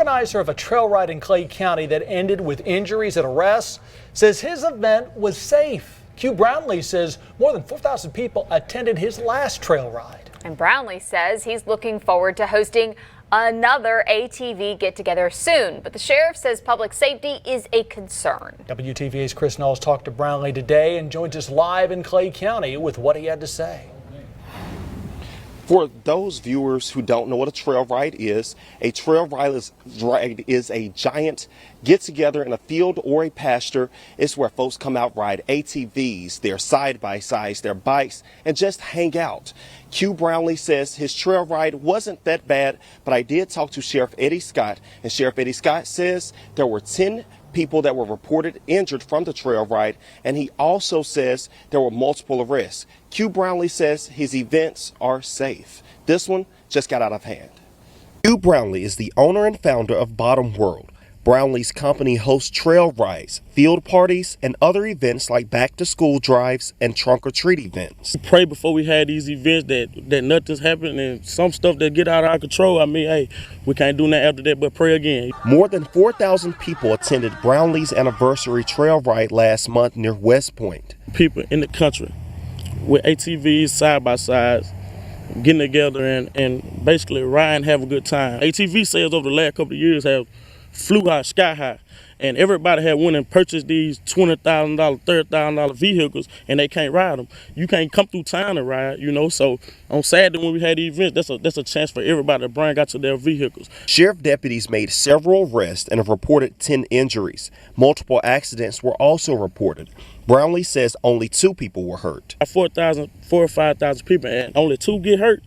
organizer of a trail ride in Clay County that ended with injuries and arrests, says his event was safe. Q Brownlee says more than 4,000 people attended his last trail ride. And Brownlee says he's looking forward to hosting another ATV get-together soon, but the sheriff says public safety is a concern. WTVA's Chris Knowles talked to Brownlee today and joins us live in Clay County with what he had to say. For those viewers who don't know what a trail ride is a giant get-together in a field or a pasture. It's where folks come out, ride ATVs, their side-by-sides, their bikes, and just hang out. Q Brownlee says his trail ride wasn't that bad, but I did talk to Sheriff Eddie Scott, and Sheriff Eddie Scott says there were 10 people that were reported injured from the trail ride, and he also says there were multiple arrests. Q Brownlee says his events are safe. This one just got out of hand. Q Brownlee is the owner and founder of Bottom World. Brownlee's company hosts trail rides, field parties, and other events like back-to-school drives and trunk-or-treat events. We pray before we had these events that nothing's happening, and some stuff that get out of our control. I mean, hey, we can't do nothing after that but pray again. More than 4,000 people attended Brownlee's anniversary trail ride last month near West Point. People in the country with ATVs side-by-sides, getting together and basically ride and have a good time. ATV sales over the last couple of years have flew high, sky high, and everybody had went and purchased these $20,000, $30,000 vehicles, and they can't ride them. You can't come through town and ride, you know. So on Saturday when we had the event, that's a chance for everybody to bring out to their vehicles. Sheriff deputies made several arrests and have reported 10 injuries. Multiple accidents were also reported. Brownlee says only 2 people were hurt. 4,000 or 5,000 people, and only 2 get hurt.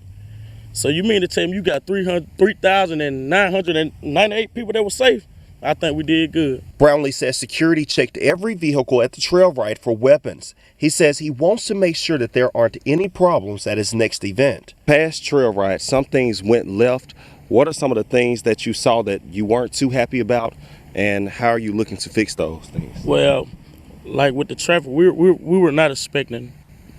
So you mean to tell me you got 3,998 people that were safe? I think we did good. Brownlee says security checked every vehicle at the trail ride for weapons. He says he wants to make sure that there aren't any problems at his next event. Past trail rides, some things went left. What are some of the things that you saw that you weren't too happy about, and how are you looking to fix those things? Well, like with the traffic, we were not expecting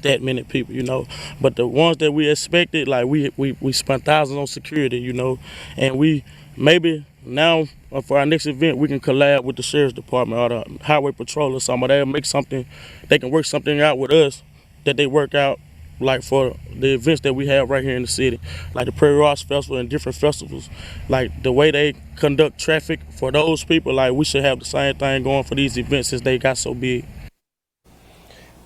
that many people, you know, but the ones that we expected, like we spent thousands on security, you know, and we maybe now for our next event we can collab with the sheriff's department or the highway patrol or something. They'll make something, they can work something out with us that they work out like for the events that we have right here in the city, like the Prairie Arts Festival and different festivals. Like the way they conduct traffic for those people, like we should have the same thing going for these events since they got so big.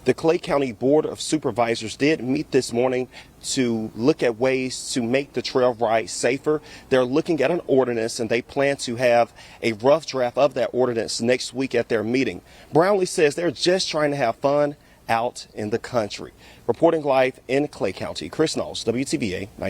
The Clay County Board of Supervisors did meet this morning to look at ways to make the trail ride safer. They're looking at an ordinance, and they plan to have a rough draft of that ordinance next week at their meeting. Brownlee says they're just trying to have fun out in the country. Reporting live in Clay County, Chris Knowles, WTVA 9.